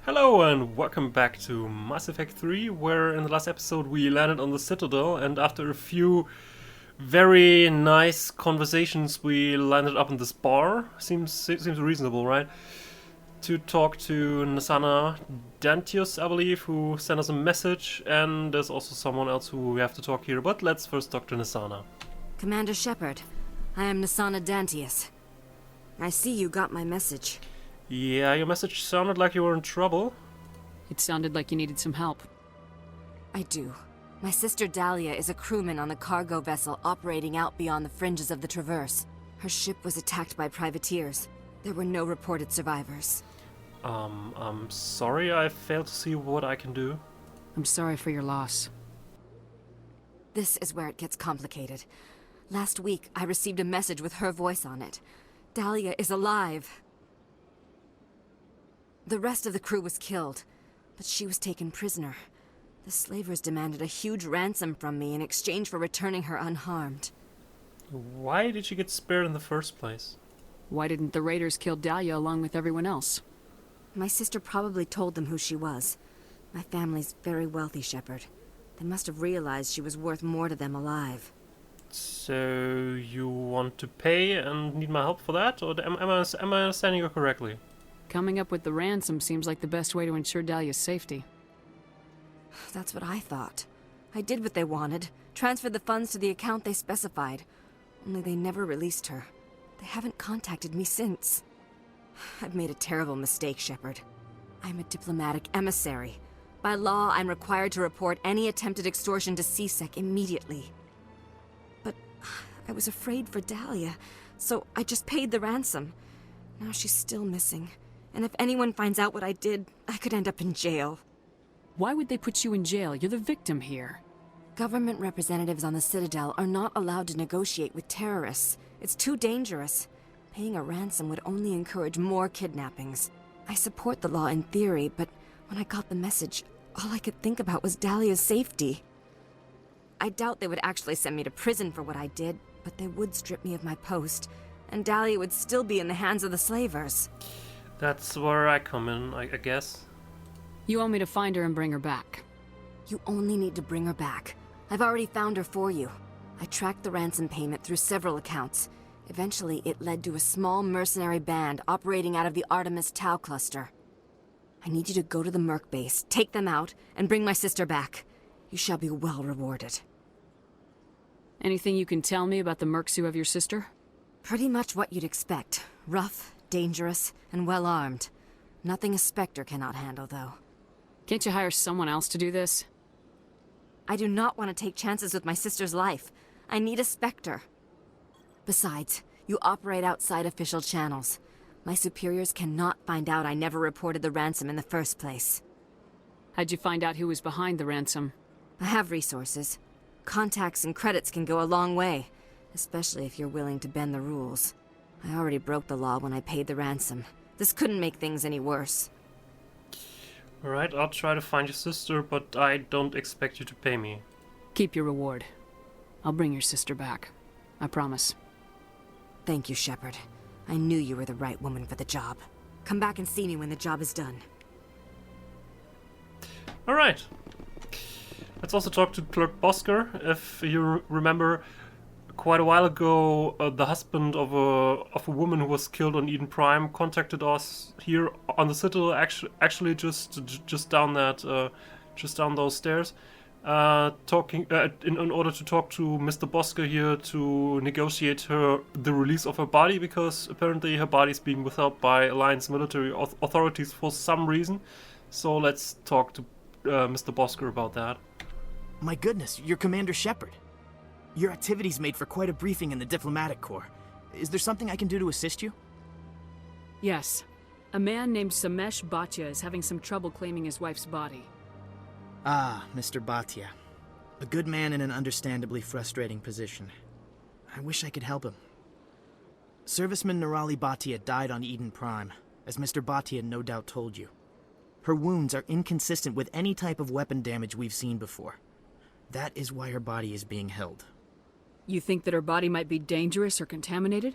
Hello and welcome back to Mass Effect 3, where in the last episode we landed on the Citadel, and after a few very nice conversations we landed up in this bar. Seems reasonable, right? To talk to Nasana Dantius, I believe, who sent us a message, and there's also someone else who we have to talk here, but let's first talk to Nasana. Commander Shepard, I am Nasana Dantius. I see you got my message. Yeah, your message sounded like you were in trouble. It sounded like you needed some help. I do. My sister Dahlia is a crewman on a cargo vessel operating out beyond the fringes of the Traverse. Her ship was attacked by privateers. There were no reported survivors. I'm sorry, I failed to see what I can do. I'm sorry for your loss. This is where it gets complicated. Last week, I received a message with her voice on it. Dahlia is alive. The rest of the crew was killed, but she was taken prisoner. The slavers demanded a huge ransom from me in exchange for returning her unharmed. Why did she get spared in the first place? Why didn't the raiders kill Dahlia along with everyone else? My sister probably told them who she was. My family's very wealthy, Shepard. They must have realized she was worth more to them alive. So you want to pay and need my help for that? Or am I understanding you correctly? Coming up with the ransom seems like the best way to ensure Dahlia's safety. That's what I thought. I did what they wanted, transferred the funds to the account they specified. Only they never released her. They haven't contacted me since. I've made a terrible mistake, Shepard. I'm a diplomatic emissary. By law, I'm required to report any attempted extortion to CSEC immediately. But I was afraid for Dahlia, so I just paid the ransom. Now she's still missing. And if anyone finds out what I did, I could end up in jail. Why would they put you in jail? You're the victim here. Government representatives on the Citadel are not allowed to negotiate with terrorists. It's too dangerous. Paying a ransom would only encourage more kidnappings. I support the law in theory, but when I got the message, all I could think about was Dahlia's safety. I doubt they would actually send me to prison for what I did, but they would strip me of my post, and Dahlia would still be in the hands of the slavers. That's where I come in, I guess. You want me to find her and bring her back. You only need to bring her back. I've already found her for you. I tracked the ransom payment through several accounts. Eventually, it led to a small mercenary band operating out of the Artemis Tau cluster. I need you to go to the Merc base, take them out, and bring my sister back. You shall be well rewarded. Anything you can tell me about the mercs who have your sister? Pretty much what you'd expect. Rough, dangerous, and well-armed. Nothing a Spectre cannot handle, though. Can't you hire someone else to do this? I do not want to take chances with my sister's life. I need a Spectre. Besides, you operate outside official channels. My superiors cannot find out I never reported the ransom in the first place. How'd you find out who was behind the ransom? I have resources. Contacts and credits can go a long way, especially if you're willing to bend the rules. I already broke the law when I paid the ransom. This couldn't make things any worse. Alright, I'll try to find your sister, but I don't expect you to pay me. Keep your reward. I'll bring your sister back. I promise. Thank you, Shepard. I knew you were the right woman for the job. Come back and see me when the job is done. Alright. Let's also talk to Clerk Bosker. If you remember, quite a while ago, the husband of a woman who was killed on Eden Prime contacted us here on the Citadel. Actually, just down those stairs, talking in order to talk to Mr. Bosker here to negotiate the release of her body, because apparently her body is being withheld by Alliance military authorities for some reason. So let's talk to Mr. Bosker about that. My goodness, you're Commander Shepard. Your activities made for quite a briefing in the Diplomatic Corps. Is there something I can do to assist you? Yes. A man named Samesh Bhatia is having some trouble claiming his wife's body. Ah, Mr. Bhatia. A good man in an understandably frustrating position. I wish I could help him. Serviceman Nirali Bhatia died on Eden Prime, as Mr. Bhatia no doubt told you. Her wounds are inconsistent with any type of weapon damage we've seen before. That is why her body is being held. You think that her body might be dangerous or contaminated?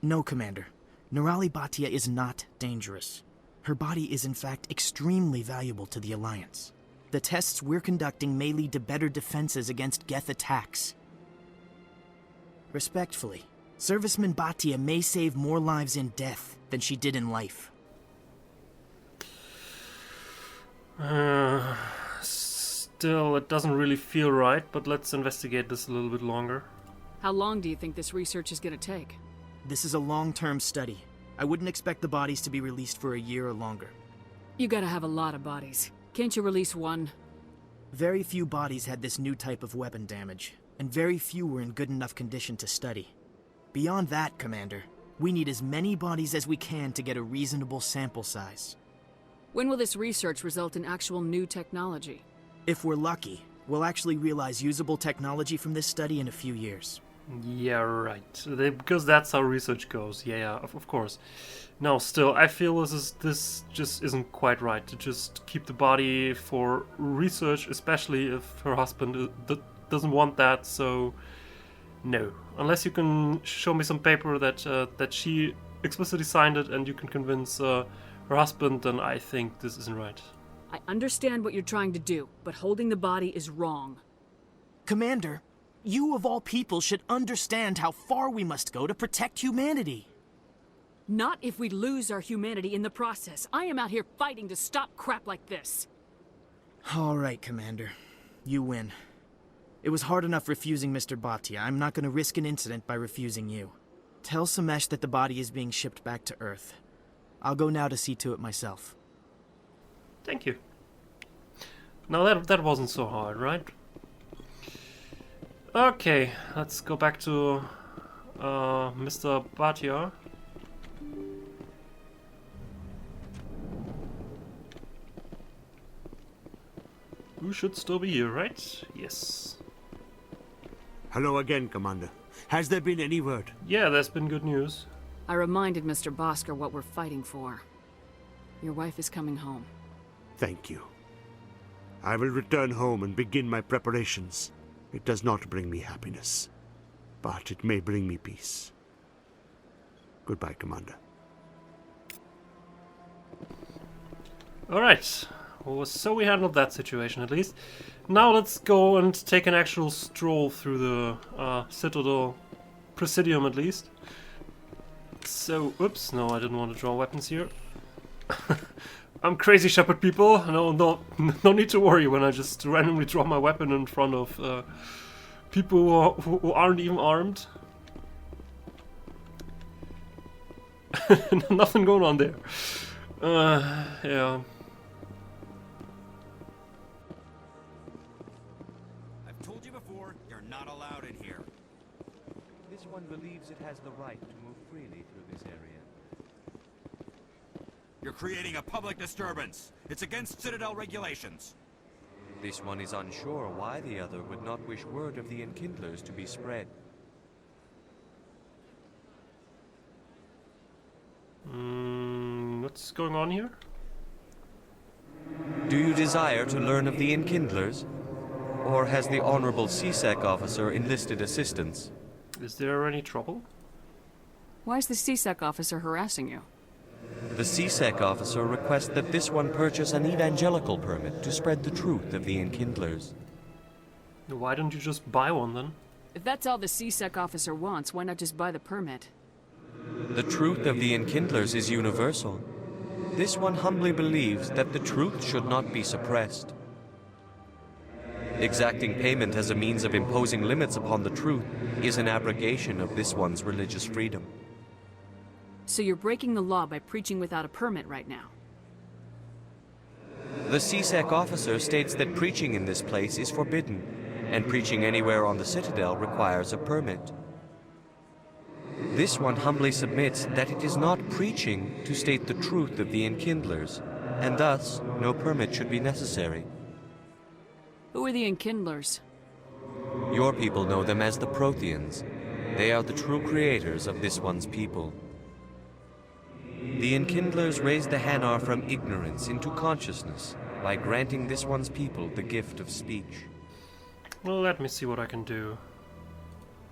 No, Commander. Nirali Bhatia is not dangerous. Her body is in fact extremely valuable to the Alliance. The tests we're conducting may lead to better defenses against Geth attacks. Respectfully, Serviceman Bhatia may save more lives in death than she did in life. Still, it doesn't really feel right, but let's investigate this a little bit longer. How long do you think this research is gonna take? This is a long-term study. I wouldn't expect the bodies to be released for a year or longer. You gotta have a lot of bodies. Can't you release one? Very few bodies had this new type of weapon damage, and very few were in good enough condition to study. Beyond that, Commander, we need as many bodies as we can to get a reasonable sample size. When will this research result in actual new technology? If we're lucky, we'll actually realize usable technology from this study in a few years. Yeah, right. Because that's how research goes. Yeah, of course. No, still, I feel this just isn't quite right to just keep the body for research, especially if her husband doesn't want that. So, no. Unless you can show me some paper that she explicitly signed it, and you can convince her husband, then I think this isn't right. I understand what you're trying to do, but holding the body is wrong. Commander, you of all people should understand how far we must go to protect humanity. Not if we lose our humanity in the process. I am out here fighting to stop crap like this. All right, Commander. You win. It was hard enough refusing Mr. Bhatia. I'm not going to risk an incident by refusing you. Tell Samesh that the body is being shipped back to Earth. I'll go now to see to it myself. Thank you. Now that wasn't so hard, right? Okay, let's go back to Mr. Bhatia. Who should still be here, right? Yes. Hello again, Commander. Has there been any word? Yeah, there's been good news. I reminded Mr. Bosker what we're fighting for. Your wife is coming home. Thank you. I will return home and begin my preparations. It does not bring me happiness, but it may bring me peace. Goodbye, Commander. Alright, well, so we handled that situation at least. Now let's go and take an actual stroll through the citadel presidium at least. So, oops, no, I didn't want to draw weapons here. I'm crazy, shepherd people. No need to worry when I just randomly draw my weapon in front of people who aren't even armed. Nothing going on there. Yeah. I've told you before, you're not allowed in here. This one believes it has the right to move freely through this area. You're creating a public disturbance. It's against Citadel regulations. This one is unsure why the other would not wish word of the Enkindlers to be spread. What's going on here? Do you desire to learn of the Enkindlers? Or has the Honorable CSEC officer enlisted assistance? Is there any trouble? Why is the CSEC officer harassing you? The CSEC officer requests that this one purchase an evangelical permit to spread the truth of the Enkindlers. Why don't you just buy one then? If that's all the CSEC officer wants, why not just buy the permit? The truth of the Enkindlers is universal. This one humbly believes that the truth should not be suppressed. Exacting payment as a means of imposing limits upon the truth is an abrogation of this one's religious freedom. So you're breaking the law by preaching without a permit right now? The CSEC officer states that preaching in this place is forbidden, and preaching anywhere on the Citadel requires a permit. This one humbly submits that it is not preaching to state the truth of the Enkindlers, and thus no permit should be necessary. Who are the Enkindlers? Your people know them as the Protheans. They are the true creators of this one's people. The Enkindlers raised the Hanar from ignorance into consciousness by granting this one's people the gift of speech. Well, let me see what I can do.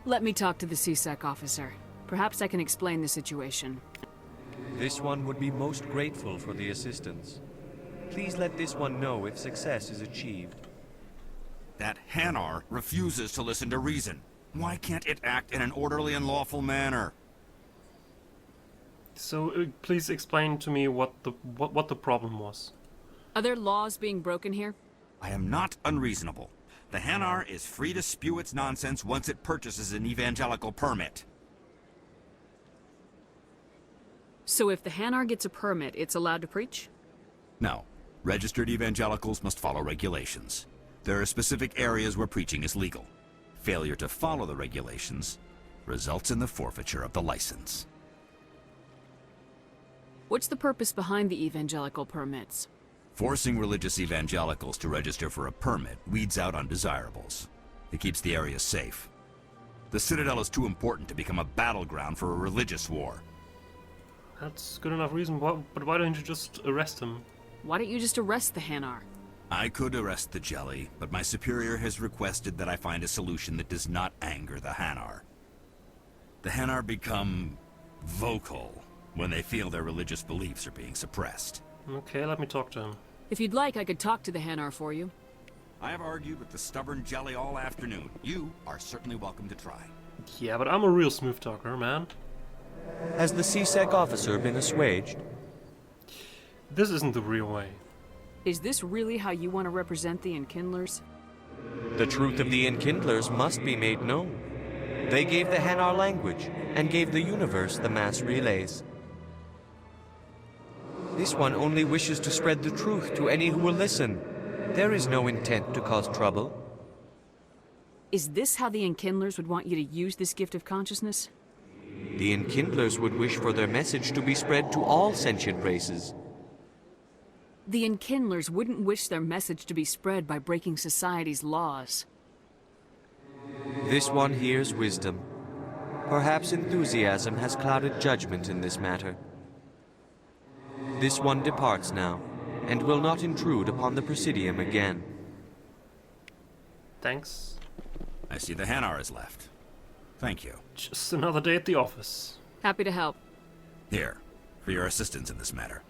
Let me talk to the CSEC officer. Perhaps I can explain the situation. This one would be most grateful for the assistance. Please let this one know if success is achieved. That Hanar refuses to listen to reason. Why can't it act in an orderly and lawful manner? So please explain to me what the problem was. Are there laws being broken here? I am not unreasonable. The Hanar is free to spew its nonsense once it purchases an evangelical permit. So if the Hanar gets a permit, it's allowed to preach? No. Registered evangelicals must follow regulations. There are specific areas where preaching is legal. Failure to follow the regulations results in the forfeiture of the license. What's the purpose behind the evangelical permits? Forcing religious evangelicals to register for a permit weeds out undesirables. It keeps the area safe. The Citadel is too important to become a battleground for a religious war. That's good enough reason, but why don't you just arrest him? Why don't you just arrest the Hanar? I could arrest the jelly, but my superior has requested that I find a solution that does not anger the Hanar. The Hanar become vocal when they feel their religious beliefs are being suppressed. Okay, let me talk to him. If you'd like, I could talk to the Hanar for you. I have argued with the stubborn jelly all afternoon. You are certainly welcome to try. Yeah, but I'm a real smooth talker, man. Has the CSEC officer been assuaged? This isn't the real way. Is this really how you want to represent the Enkindlers? The truth of the Enkindlers must be made known. They gave the Hanar language, and gave the universe the mass relays. This one only wishes to spread the truth to any who will listen. There is no intent to cause trouble. Is this how the Enkindlers would want you to use this gift of consciousness? The Enkindlers would wish for their message to be spread to all sentient races. The Enkindlers wouldn't wish their message to be spread by breaking society's laws. This one hears wisdom. Perhaps enthusiasm has clouded judgment in this matter. This one departs now, and will not intrude upon the Presidium again. Thanks. I see the Hanar is left. Thank you. Just another day at the office. Happy to help. Here, for your assistance in this matter.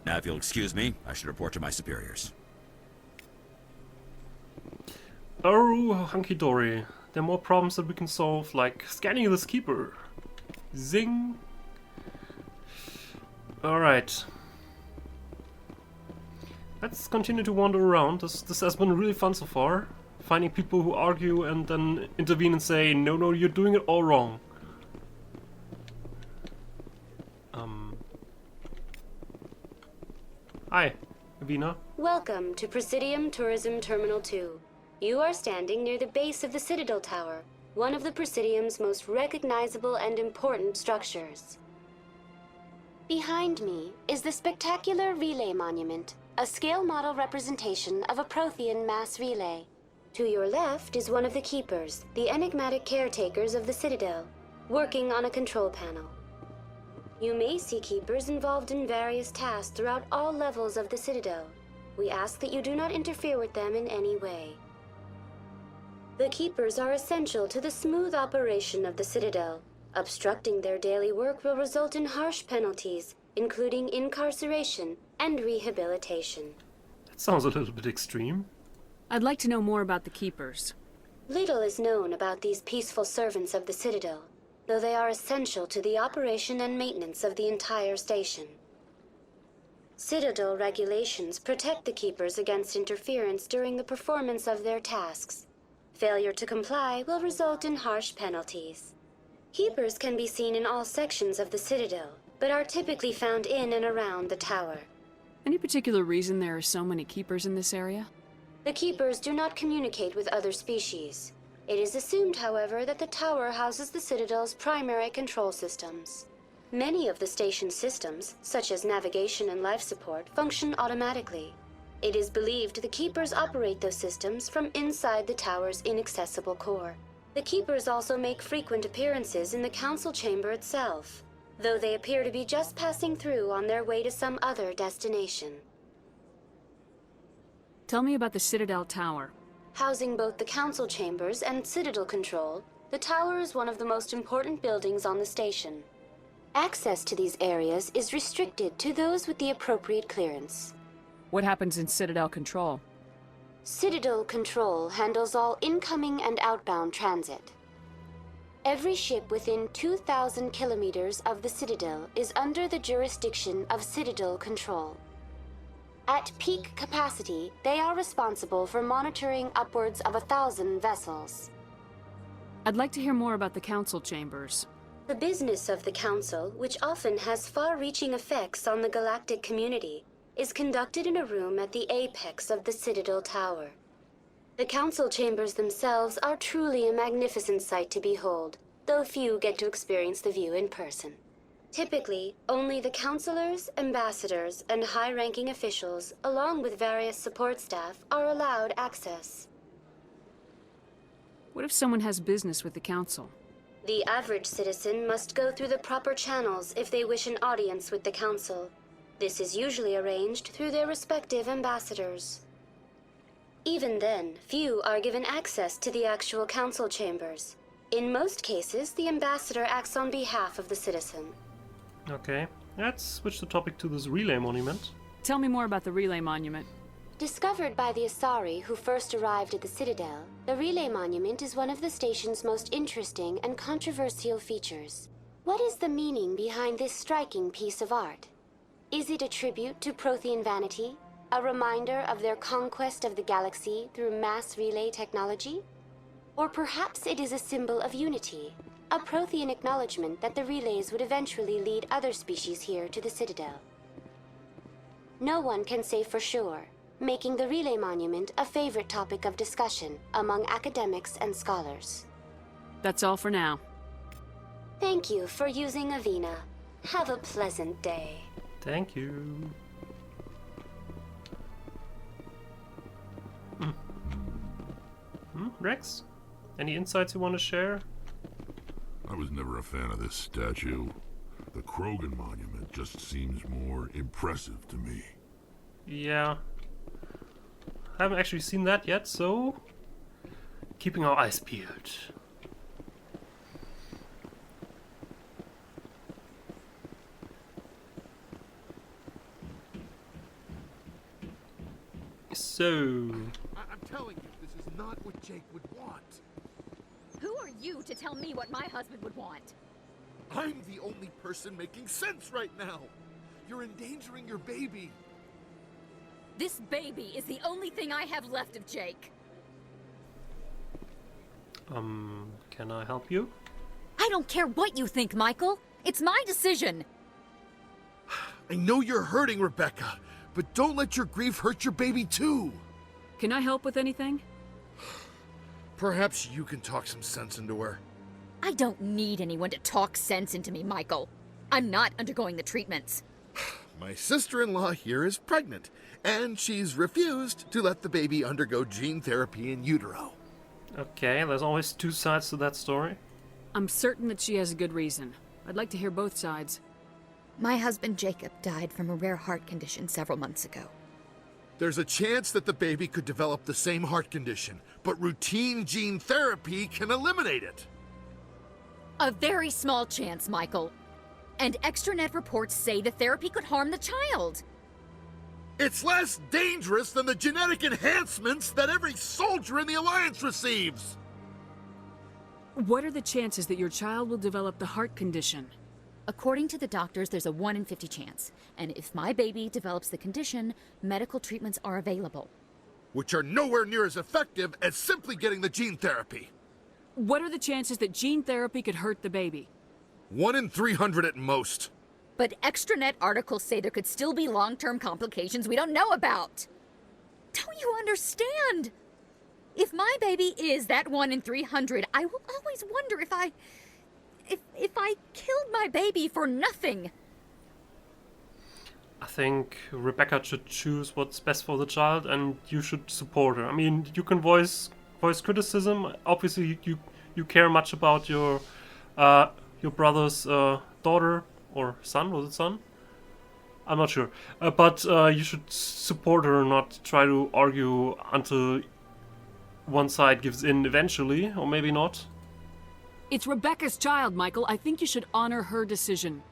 Now, if you'll excuse me, I should report to my superiors. Oh, hunky-dory. There are more problems that we can solve, like scanning this keeper. Zing. Alright. Let's continue to wander around. This has been really fun so far. Finding people who argue and then intervene and say, no, you're doing it all wrong. Hi, Avina. Welcome to Presidium Tourism Terminal 2. You are standing near the base of the Citadel Tower, one of the Presidium's most recognizable and important structures. Behind me is the spectacular Relay Monument, a scale model representation of a Prothean mass relay. To your left is one of the Keepers, the enigmatic caretakers of the Citadel, working on a control panel. You may see Keepers involved in various tasks throughout all levels of the Citadel. We ask that you do not interfere with them in any way. The Keepers are essential to the smooth operation of the Citadel. Obstructing their daily work will result in harsh penalties, including incarceration and rehabilitation. That sounds a little bit extreme. I'd like to know more about the Keepers. Little is known about these peaceful servants of the Citadel, though they are essential to the operation and maintenance of the entire station. Citadel regulations protect the Keepers against interference during the performance of their tasks. Failure to comply will result in harsh penalties. Keepers can be seen in all sections of the Citadel, but are typically found in and around the tower. Any particular reason there are so many Keepers in this area? The Keepers do not communicate with other species. It is assumed, however, that the tower houses the Citadel's primary control systems. Many of the station's systems, such as navigation and life support, function automatically. It is believed the Keepers operate those systems from inside the tower's inaccessible core. The Keepers also make frequent appearances in the council chamber itself, though they appear to be just passing through on their way to some other destination. Tell me about the Citadel Tower. Housing both the council chambers and Citadel control, the tower is one of the most important buildings on the station. Access to these areas is restricted to those with the appropriate clearance. What happens in Citadel Control? Citadel Control handles all incoming and outbound transit. Every ship within 2,000 kilometers of the Citadel is under the jurisdiction of Citadel Control. At peak capacity, they are responsible for monitoring upwards of 1,000 vessels. I'd like to hear more about the Council Chambers. The business of the Council, which often has far-reaching effects on the galactic community, is conducted in a room at the apex of the Citadel Tower. The Council Chambers themselves are truly a magnificent sight to behold, though few get to experience the view in person. Typically, only the councilors, ambassadors, and high-ranking officials, along with various support staff, are allowed access. What if someone has business with the Council? The average citizen must go through the proper channels if they wish an audience with the Council. This is usually arranged through their respective ambassadors. Even then, few are given access to the actual Council Chambers. In most cases, the ambassador acts on behalf of the citizen. Okay, let's switch the topic to this relay monument. Tell me more about the Relay Monument. Discovered by the Asari who first arrived at the Citadel, the Relay Monument is one of the station's most interesting and controversial features. What is the meaning behind this striking piece of art? Is it a tribute to Prothean vanity? A reminder of their conquest of the galaxy through mass relay technology? Or perhaps it is a symbol of unity, a Prothean acknowledgement that the relays would eventually lead other species here to the Citadel. No one can say for sure, making the Relay Monument a favorite topic of discussion among academics and scholars. That's all for now. Thank you for using Avina. Have a pleasant day. Thank you. Rex? Any insights you want to share? I was never a fan of this statue. The Krogan monument just seems more impressive to me. Yeah. I haven't actually seen that yet, so keeping our eyes peeled. So, I'm telling you, this is not what Jake would want. Who are you to tell me what my husband would want? I'm the only person making sense right now. You're endangering your baby. This baby is the only thing I have left of Jake. can I help you? I don't care what you think, Michael. It's my decision. I know you're hurting, Rebecca, but don't let your grief hurt your baby too. Can I help with anything? Perhaps you can talk some sense into her. I don't need anyone to talk sense into me, Michael. I'm not undergoing the treatments. My sister-in-law here is pregnant, and she's refused to let the baby undergo gene therapy in utero. Okay, there's always two sides to that story. I'm certain that she has a good reason. I'd like to hear both sides. My husband Jacob died from a rare heart condition several months ago. There's a chance that the baby could develop the same heart condition, but routine gene therapy can eliminate it. A very small chance, Michael. And extranet reports say the therapy could harm the child. It's less dangerous than the genetic enhancements that every soldier in the Alliance receives. What are the chances that your child will develop the heart condition? According to the doctors, there's a 1 in 50 chance. And if my baby develops the condition, medical treatments are available. Which are nowhere near as effective as simply getting the gene therapy. What are the chances that gene therapy could hurt the baby? 1 in 300 at most. But extranet articles say there could still be long-term complications we don't know about. Don't you understand? If my baby is that 1 in 300, I will always wonder if I killed my baby for nothing. I think Rebecca should choose what's best for the child, and you should support her. I mean, you can voice criticism. Obviously, you care much about your brother's daughter or son. Was it son? I'm not sure. But you should support her, not try to argue until one side gives in eventually, or maybe not. It's Rebecca's child, Michael. I think you should honor her decision.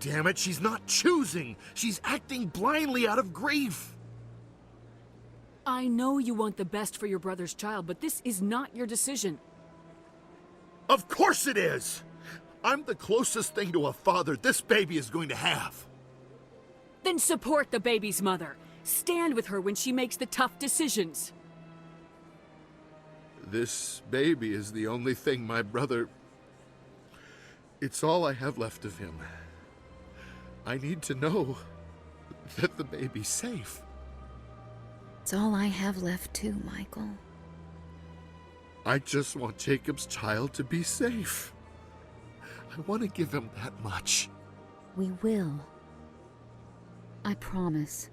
damn it, she's not choosing. She's acting blindly out of grief. I know you want the best for your brother's child, but this is not your decision. Of course it is! I'm the closest thing to a father this baby is going to have. Then support the baby's mother. Stand with her when she makes the tough decisions. This baby is the only thing my brother... It's all I have left of him. I need to know that the baby's safe. It's all I have left too, Michael. I just want Jacob's child to be safe. I want to give him that much. We will. I promise.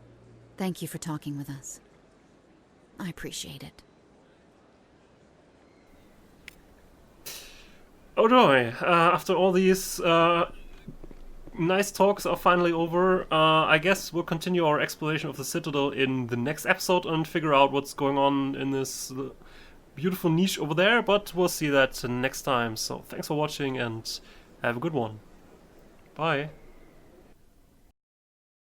Thank you for talking with us. I appreciate it. Oh joy, after all these nice talks are finally over, I guess we'll continue our exploration of the Citadel in the next episode and figure out what's going on in this beautiful niche over there, but we'll see that next time. So thanks for watching and have a good one. Bye.